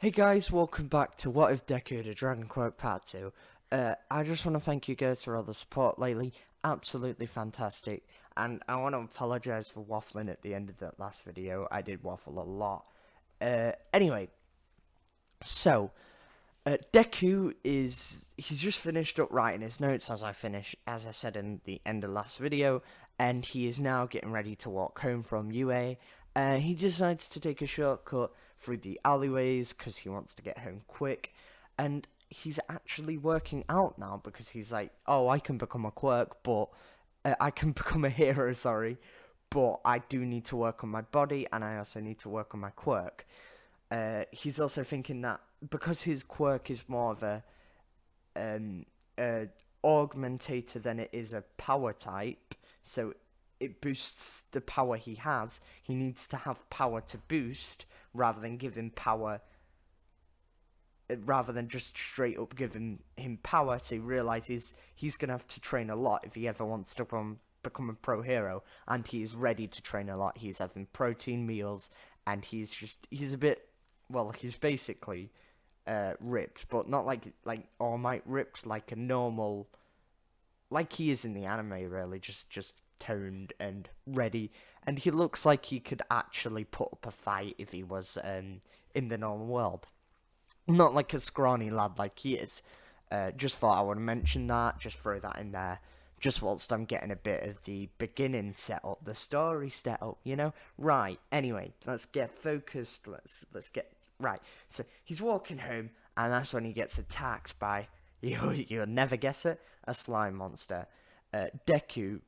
Hey guys, welcome back to What If Deku the Dragon Quirk Part 2. I just want to thank you guys for all the support lately. Absolutely fantastic. And I want to apologize for waffling at the end of that last video. I did waffle a lot. Anyway, so Deku he's just finished up writing his notes as I said in the end of last video, and he is now getting ready to walk home from UA. He decides to take a shortcut through the alleyways because he wants to get home quick, and he's actually working out now because he's like, oh, I can become a quirk, but I can become a hero, sorry, but I do need to work on my body and I also need to work on my quirk. He's also thinking that because his quirk is more of um, a augmentator than it is a power type, so it boosts the power he has. He needs to have power to boost rather than give him power, rather than just straight up giving him power. So he realizes he's gonna have to train a lot if he ever wants to become a pro hero, and he's ready to train a lot. He's having protein meals, and he's a bit, well, he's basically ripped, but not like All Might ripped, like a normal, like he is in the anime, really, just toned and ready. And he looks like he could actually put up a fight if he was in the normal world, not like a scrawny lad like he is. Just thought I would mention that, just throw that in there. Just whilst I'm getting a bit of the beginning setup, the story setup, you know. Right. Anyway, let's get focused. Let's get right. So he's walking home, and that's when he gets attacked by you'll never guess it, a slime monster. Deku,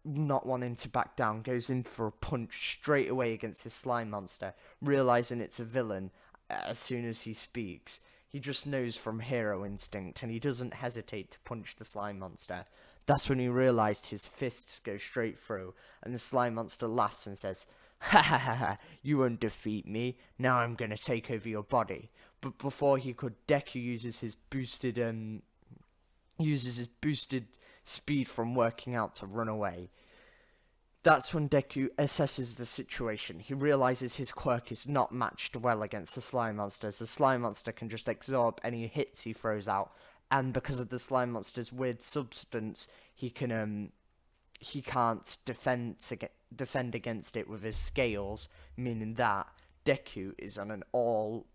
not wanting to back down, goes in for a punch straight away against his slime monster, realizing it's a villain as soon as he speaks. He just knows from hero instinct, and he doesn't hesitate to punch the slime monster. That's when he realized his fists go straight through, and the slime monster laughs and says, "Ha ha ha ha, you won't defeat me, now I'm gonna take over your body." But before he could, Deku uses his boosted speed from working out to run away. That's when Deku assesses the situation. He realizes his quirk is not matched well against the slime monster, as the slime monster can just absorb any hits he throws out, and because of the slime monster's weird substance, he can't defend against it with his scales, meaning that Deku is on an all-time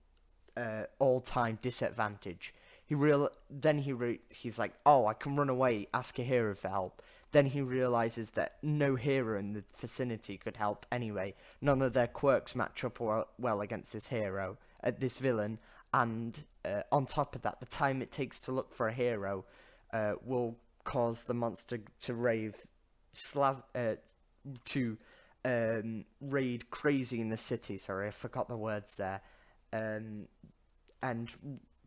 disadvantage. He's like, oh, I can run away, ask a hero for help. Then he realizes that no hero in the vicinity could help anyway. None of their quirks match up well against this hero, this villain, and on top of that, the time it takes to look for a hero will cause the monster to to raid crazy in the city. Sorry, I forgot the words there. Um, and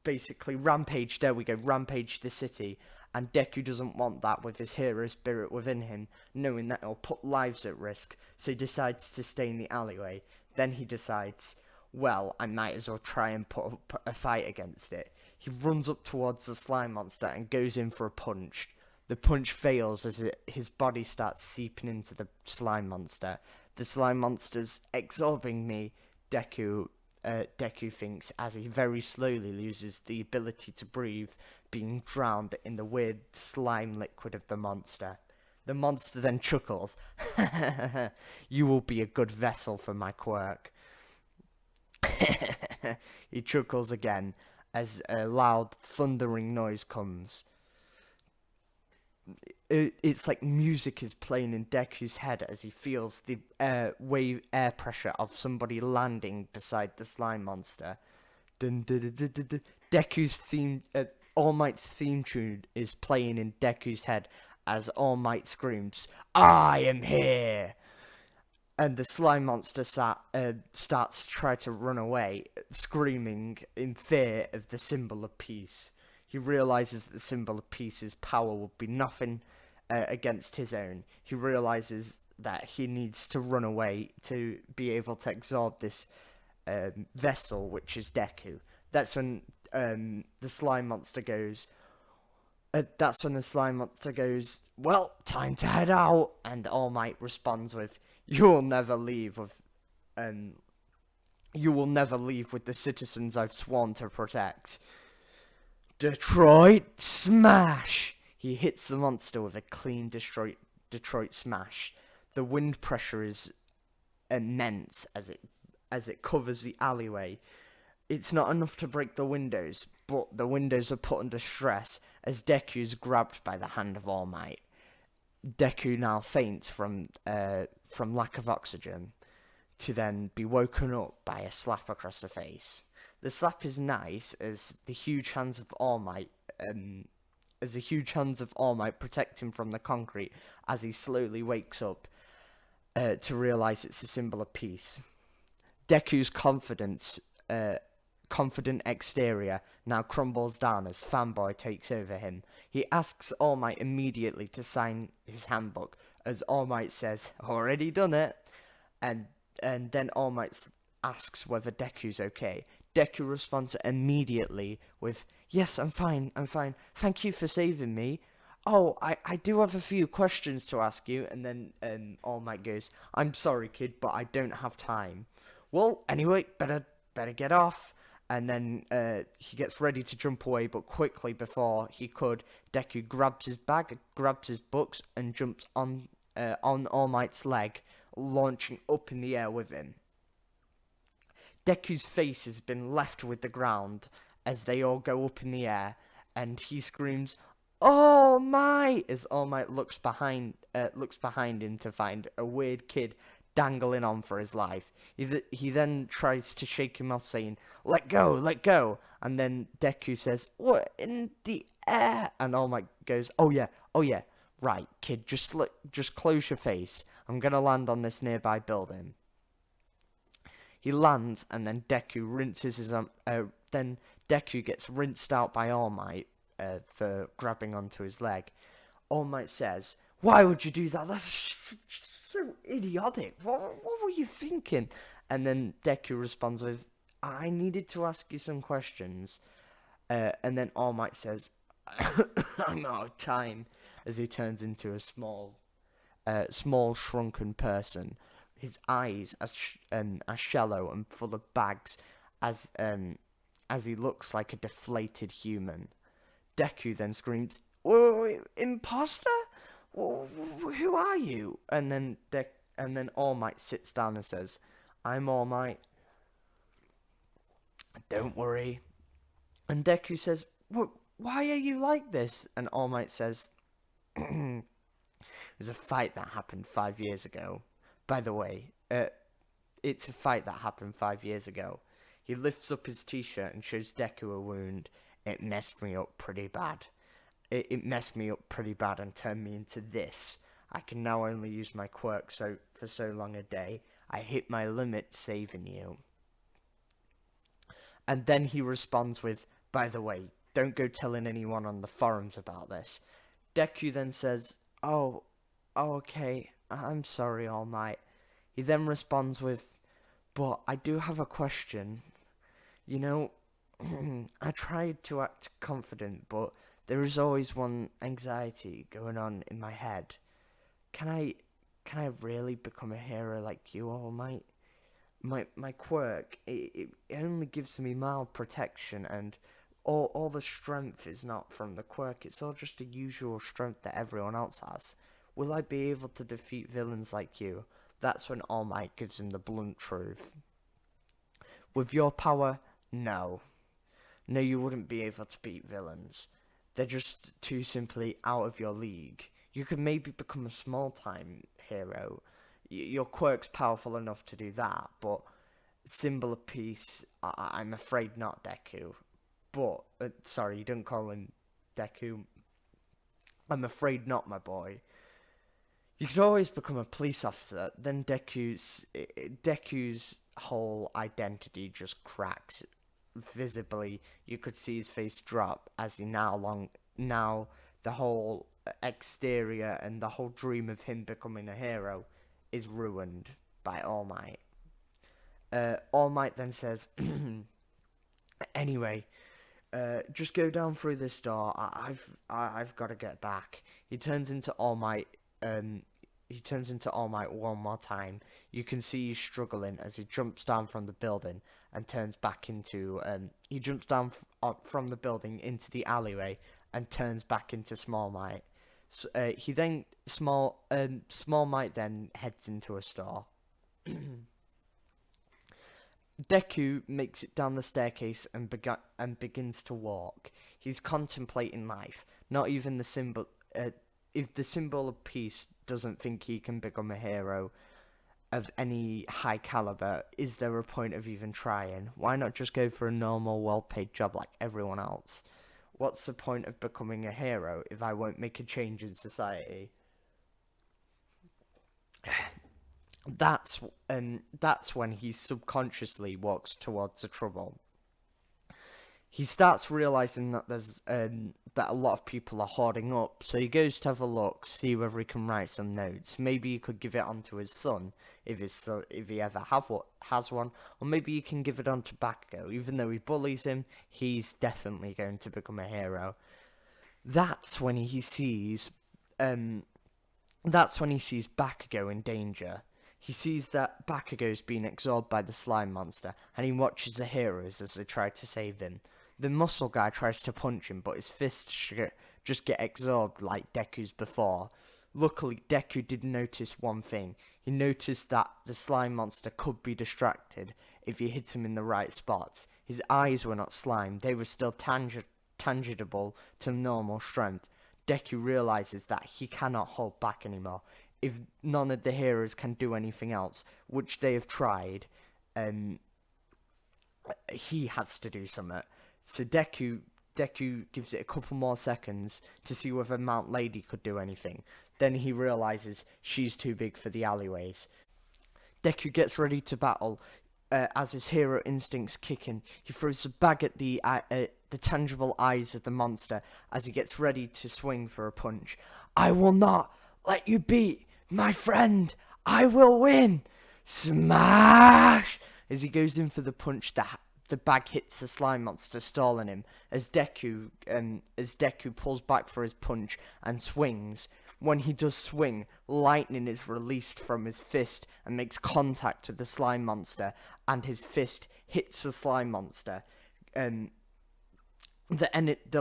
basically rampage. There we go, rampage the city. And Deku doesn't want that with his hero spirit within him, knowing that it'll put lives at risk. So he decides to stay in the alleyway. Then he decides, well, I might as well try and put up a fight against it. He runs up towards the slime monster and goes in for a punch. The punch fails as his body starts seeping into the slime monster. The slime monster's absorbing me, Deku thinks, as he very slowly loses the ability to breathe, being drowned in the weird slime liquid of the monster. The monster then chuckles. You will be a good vessel for my quirk. He chuckles again as a loud thundering noise comes. It's like music is playing in Deku's head as he feels the air pressure of somebody landing beside the slime monster. Dun, dun, dun, dun, dun, dun. Deku's theme, All Might's theme tune is playing in Deku's head as All Might screams, "I am here!" And the slime monster starts to try to run away, screaming in fear of the symbol of peace. He realizes that the symbol of peace's power would be nothing against his own. He realizes that he needs to run away to be able to absorb this vessel, which is Deku. That's when the slime monster goes. That's when the slime monster goes, "Well, time to head out." And All Might responds with, "You'll never leave with, um, You will never leave with the citizens I've sworn to protect. Detroit Smash! He hits the monster with a clean Detroit Smash. The wind pressure is immense as it covers the alleyway. It's not enough to break the windows, but the windows are put under stress as Deku is grabbed by the hand of All Might. Deku now faints from lack of oxygen, to then be woken up by a slap across the face. The slap is nice as the huge hands of All Might protect him from the concrete as he slowly wakes up to realize it's a symbol of peace. Deku's confident exterior now crumbles down as Fanboy takes over him. He asks All Might immediately to sign his handbook, as All Might says, "Already done it," and then All Might asks whether Deku's okay. Deku responds immediately with, "Yes, I'm fine, thank you for saving me. Oh, I do have a few questions to ask you," and then All Might goes, "I'm sorry, kid, but I don't have time." Well, anyway, better get off. And then he gets ready to jump away, but quickly before he could, Deku grabs his bag, grabs his books, and jumps on All Might's leg, launching up in the air with him. Deku's face has been left with the ground as they all go up in the air, and he screams, "All Might!" as All Might looks behind him to find a weird kid dangling on for his life. He then tries to shake him off, saying, let go," and then Deku says, "What in the air?" And All Might goes, oh yeah, right, kid, just close your face. I'm gonna land on this nearby building." He lands, and then Deku gets rinsed out by All Might for grabbing onto his leg. All Might says, "Why would you do that? That's so idiotic. What were you thinking?" And then Deku responds with, "I needed to ask you some questions." And then All Might says, "I'm out of time," as he turns into a small shrunken person. His eyes are shallow and full of bags as he looks like a deflated human. Deku then screams, "Oh, imposter? Who are you?" And then All Might sits down and says, "I'm All Might. Don't worry." And Deku says, "Why are you like this?" And All Might says, "It was a fight that happened 5 years ago. By the way, it's a fight that happened 5 years ago." He lifts up his t-shirt and shows Deku a wound. It messed me up pretty bad. It messed me up pretty bad and turned me into this. I can now only use my quirk for so long a day. I hit my limit saving you." And then he responds with, "By the way, don't go telling anyone on the forums about this." Deku then says, Oh, okay, I'm sorry, All Might." He then responds with, "But I do have a question. You know, I tried to act confident, but there is always one anxiety going on in my head. Can I really become a hero like you, All Might? My quirk, it only gives me mild protection, and all the strength is not from the quirk. It's all just the usual strength that everyone else has. Will I be able to defeat villains like you?" That's when All Might gives him the blunt truth. "With your power, no. No, you wouldn't be able to beat villains. They're just too simply out of your league. You could maybe become a small-time hero. Your quirk's powerful enough to do that, but symbol of peace, I'm afraid not, Deku. But, sorry, you don't call him Deku. I'm afraid not, my boy. You could always become a police officer." Then Deku's whole identity just cracks. Visibly, you could see his face drop as he now the whole exterior and the whole dream of him becoming a hero is ruined by All Might. All Might then says, "Anyway, just go down through this door. I've got to get back." He turns into All Might. into All Might one more time. You can see he's struggling as he jumps down from the building and turns back into he jumps down from the building into the alleyway and turns back into Small Might. So, he then Small Might then heads into a store. Deku makes it down the staircase and begins to walk. He's contemplating life. Not even the symbol. If the symbol of peace doesn't think he can become a hero of any high caliber, is there a point of even trying? Why not just go for a normal, well-paid job like everyone else? What's the point of becoming a hero if I won't make a change in society? That's when he subconsciously walks towards the trouble. He starts realizing that there's that a lot of people are hoarding up, so he goes to have a look, see whether he can write some notes. Maybe he could give it on to his son if he ever has one, or maybe he can give it on to Bakugo. Even though he bullies him, he's definitely going to become a hero. That's when he sees um that's when he sees Bakugo in danger. He sees that Bakugo's been absorbed by the slime monster, and he watches the heroes as they try to save him. The muscle guy tries to punch him, but his fists just get absorbed like Deku's before. Luckily, Deku did notice one thing. He noticed that the slime monster could be distracted if he hit him in the right spots. His eyes were not slime, they were still tangible to normal strength. Deku realizes that he cannot hold back anymore. If none of the heroes can do anything else, which they have tried, he has to do something. So Deku gives it a couple more seconds to see whether Mount Lady could do anything. Then he realizes she's too big for the alleyways. Deku gets ready to battle. As his hero instincts kick in, he throws the bag at the tangible eyes of the monster as he gets ready to swing for a punch. I will not let you beat my friend. I will win. Smash! As he goes in for the punch, the bag hits the slime monster, stalling him. As Deku pulls back for his punch and swings. When he does swing, lightning is released from his fist and makes contact with the slime monster, and his fist hits the slime monster. The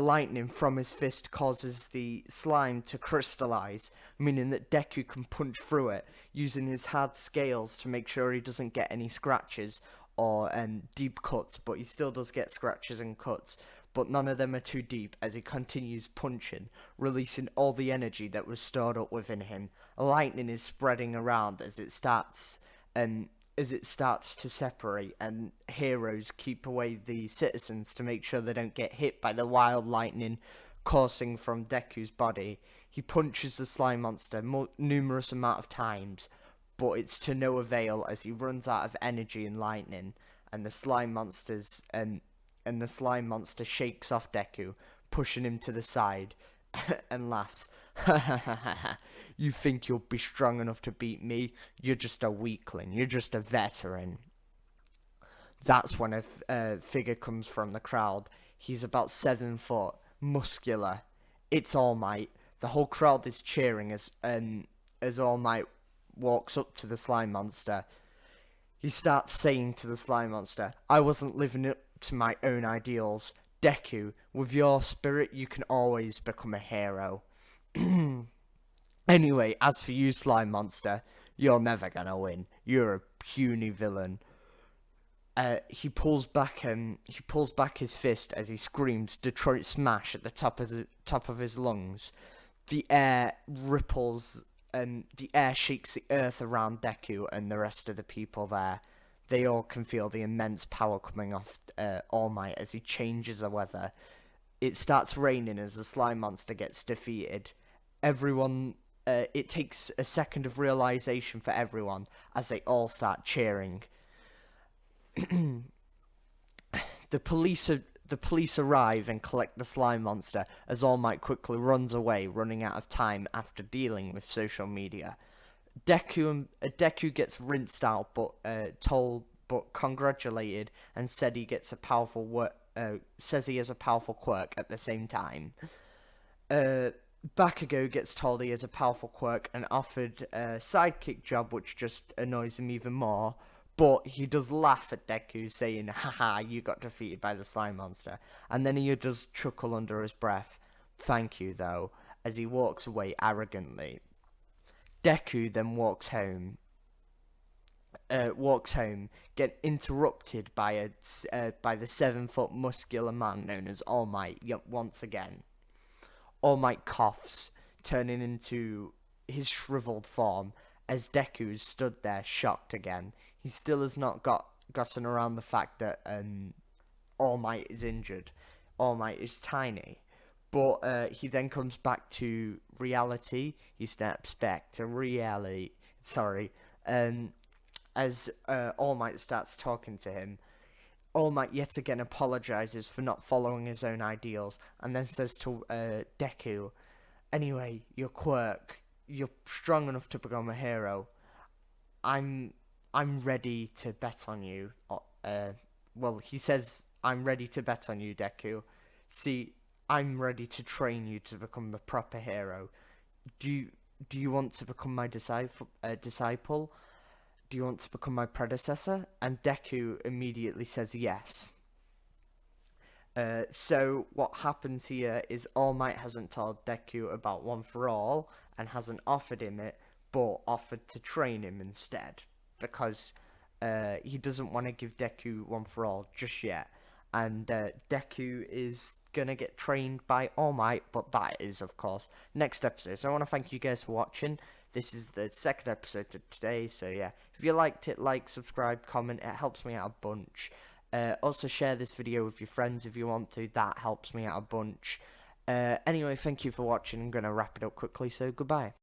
lightning from his fist causes the slime to crystallize, meaning that Deku can punch through it using his hard scales to make sure he doesn't get any scratches or deep cuts, but he still does get scratches and cuts, but none of them are too deep as he continues punching, releasing all the energy that was stored up within him. Lightning is spreading around as it starts to separate, and heroes keep away the citizens to make sure they don't get hit by the wild lightning coursing from Deku's body. He punches the slime monster numerous amount of times, but it's to no avail as he runs out of energy and lightning, and the slime monster shakes off Deku, pushing him to the side, and laughs. You think you'll be strong enough to beat me? You're just a weakling. You're just a veteran. That's when a figure comes from the crowd. He's about 7 foot, muscular. It's All Might. The whole crowd is cheering as All Might walks up to the slime monster. He starts saying to the slime monster, I wasn't living up to my own ideals. Deku, with your spirit, you can always become a hero. Anyway, as for you, slime monster, you're never gonna win. You're a puny villain. He pulls back his fist as he screams Detroit Smash at the top of his lungs. The air ripples and the air shakes the earth around Deku and the rest of the people there. They all can feel the immense power coming off All Might as he changes the weather. It starts raining as the slime monster gets defeated. It takes a second of realization for everyone as they all start cheering. The police arrive and collect the slime monster as All Might quickly runs away, running out of time after dealing with social media. Deku gets rinsed out, but congratulated and said he gets says he has a powerful quirk at the same time. Bakugo gets told he has a powerful quirk and offered a sidekick job, which just annoys him even more. But he does laugh at Deku, saying, haha, you got defeated by the slime monster. And then he does chuckle under his breath. Thank you, though, as he walks away arrogantly. Deku then walks home, get interrupted by by the 7 foot muscular man known as All Might yet once again. All Might coughs, turning into his shriveled form as Deku stood there shocked again. He still has not gotten around the fact that All Might is injured. All Might is tiny. But he then comes back to reality. He snaps back to reality. Sorry. As All Might starts talking to him, All Might yet again apologizes for not following his own ideals, and then says to Deku, "Anyway, your quirk, you're strong enough to become a hero. I'm I'm ready to bet on you." Well, he says, "I'm ready to bet on you, Deku. See, I'm ready to train you to become the proper hero. Do you do you want to become my disciple? Do you want to become my predecessor?" And Deku immediately says yes. So what happens here is All Might hasn't told Deku about One for All and hasn't offered him it, but offered to train him instead because he doesn't want to give Deku One for All just yet. And Deku is gonna get trained by All Might, but that is of course next episode. So I want to thank you guys for watching. This is the second episode of today, so yeah, if you liked it, like, subscribe, comment, it helps me out a bunch. Also share this video with your friends if you want to, that helps me out a bunch. Anyway, thank you for watching. I'm going to wrap it up quickly, so goodbye.